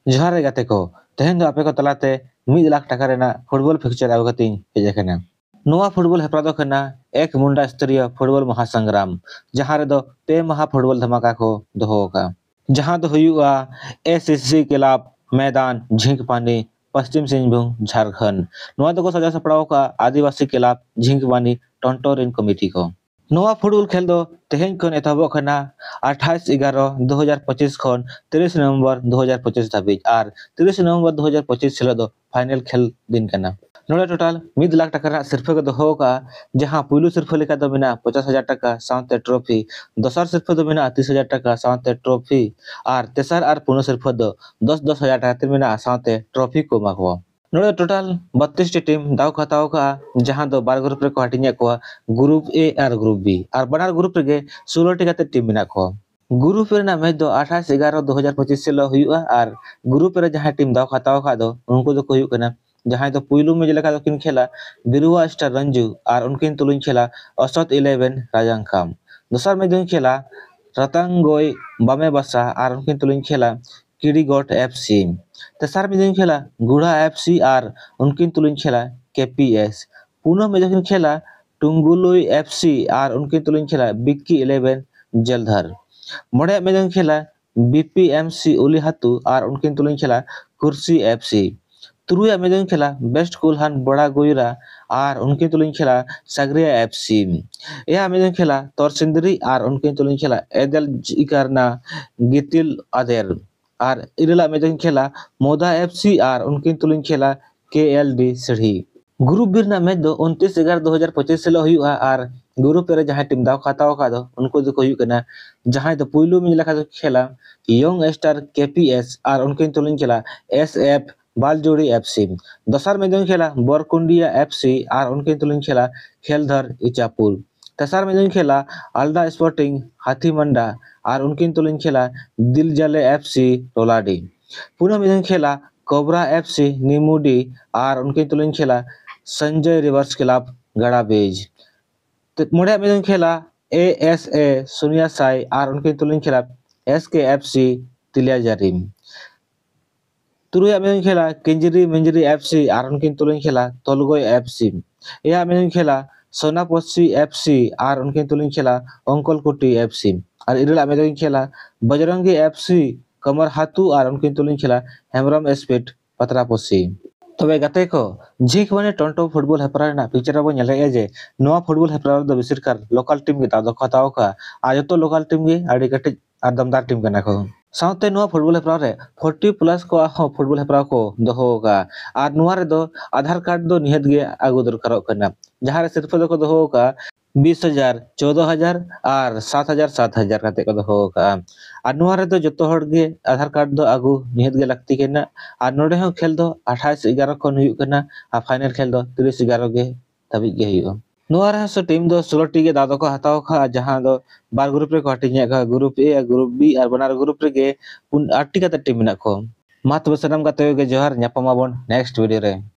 जोहार रे गाते को तेहेन दो आपे को तलाते 1 लाख टाका रेना फुटबॉल फिक्चर आगु कतिन हेज आकना। नोआ फुटबॉल हेपरा दो कना एक मुंडा स्तरीय फुटबॉल महासंग्राम जहां रे दो पे महा फुटबॉल धमाका को दोहो का जहां दो हुआ एसएससी क्लब मैदान झिंकपानी पश्चिम सिंहभूम झारखंड। नोआ दो को सजा सपड़ाव का आदिवासी क्लब झिंकपानी टोंटोरिन कमिटी को। नोआ फुटबॉल खेल दो तेहेन खन एतहबो कना 28/11/2025 खन 30 नवंबर 2025 धाबिज और 30 नवंबर 2025 हिलो दो फाइनल खेल दिन कना। नोड़े टोटल 1 लाख टाका रा सिरफा को दोहो का जहां पुलु सिरफा लेका दो बिना 50,000 टाका साथे ट्रॉफी दोसर सिरफा दो बिना 30,000 टाका साथे ट्रॉफी और तेसर और पुनो सिरफा दो 10,000 टाका ते बिना साथे ट्रॉफी को मागवा। नोड़े टोटल 32 टी टीम दाव खताव का जहां दो बार ग्रुप रे को हटिnya को ग्रुप ए और ग्रुप बी और बनार ग्रुप रे 16 टी काते टीम बिना को। ग्रुप रे ना मैच दो 28/11/2025 से लो हुआ और ग्रुप रे जहां टीम दाव खताव का दो उनको दो को हुई कना जहां दो पुइलु में लेका दो किन खेला बिरुवा स्टार रंजू और उनकिन तुलुन खेला असत 11 राजांखाम। दोसर में दो खेला रतंगोई बामे बसा और उनकिन तुलुन खेला किरीगोट एफसी। तेसर में दो खेला गुड़ा एफसी और उनकिन तुलुन खेला केपीएस। पुनः में दो खेला टुंगुलुई एफसी और उनकिन तुलुन खेला बिक्की 11 जलधर। मोड़े में दो खेला बीपीएमसी उलीहातु और उनकिन तुलुन खेला कुर्सी एफसी। तुरुया में दो खेला बेस्ट कुलहान बड़ा गोयरा और उनके तुलुन खेला सगरिया एफसी। यह में दो खेला तोरसिंदरी और उनके तुलुन खेला एदल इकारना गितिल अदेर और इरला में दो खेला मोदा एफसी और उनके तुलुन खेला केएलडी सिढ़ी। ग्रुप बी ना मैच दो 29/11/2025 से लो हुआ और ग्रुप रे जहां टीम दाव खताव का दो उनको दो को हुई कना जहां दो पुइलु में लेका दो खेला यंग स्टार केपीएस और उनके तुलुन खेला एसएफ बालजोड़ी एफसी। दोसर में दो खेला बोरकुंडिया एफसी और उनके तुलुन खेला खेलधर इचापुर। तेसर में दो खेला अल्दा स्पोर्टिंग हाथीमंडा और उनके तुलुन खेला दिलजले एफसी टोलाडी। पुनः में दो खेला कोबरा एफसी निमुडी और उनके तुलुन खेला संजय रिवर्स क्लब गड़ा बेज। मोड़े में दो खेला एएसए सुनिया साई और उनके तुलुन खेला एसकेएफसी तिलिया जरीम। तुरुया में खेला किंजरी मिंजरी एफसी और उनके तुलुन खेला तोलगोय एफसी। यह में खेला सोनापोसी एफसी और उनके तुलुन खेला अंकलकुटी एफसी और इरला में खेला बजरंगी एफसी कमर हातू और उनके तुलुन खेला हेमरम स्पीड पतरापोसी। तबे गाते को झिक माने टोंटो फुटबॉल हेपरा ना पिक्चर बो नेले जे नोआ फुटबॉल हेपरा दो बिसिरकार लोकल टीम के दादो खताव का आज तो लोकल टीम के आड़ी कटे और दमदार टीम कना को साउते नोआ फुटबॉल हेपरा रे 40+ को फुटबॉल हेपरा को दोहो का और नोआ रे दो आधार कार्ड दो निहत गे आगु दरकारो कना जहां रे सिर्फ दो को दोहो का 20,000 14,000 और 7,000 7,000 काते को दोहो का और नोआ रे दो जतो हड़ गे आधार कार्ड दो आगु निहत गे लगती केना और नोडे हो खेल दो 28/11 खन हुई कना और फाइनल खेल दो 30/11 गे तभी गे हुई। नोआ रे सो टीम दो 16 टी गे दादो को हताव का जहां दो बार ग्रुप रे को हटिnya का ग्रुप ए ग्रुप बी और बनार ग्रुप रे गे 8 टी काते टीम ना को मात बसनम गाते गे जोहार न्यापमाबन नेक्स्ट वीडियो रे।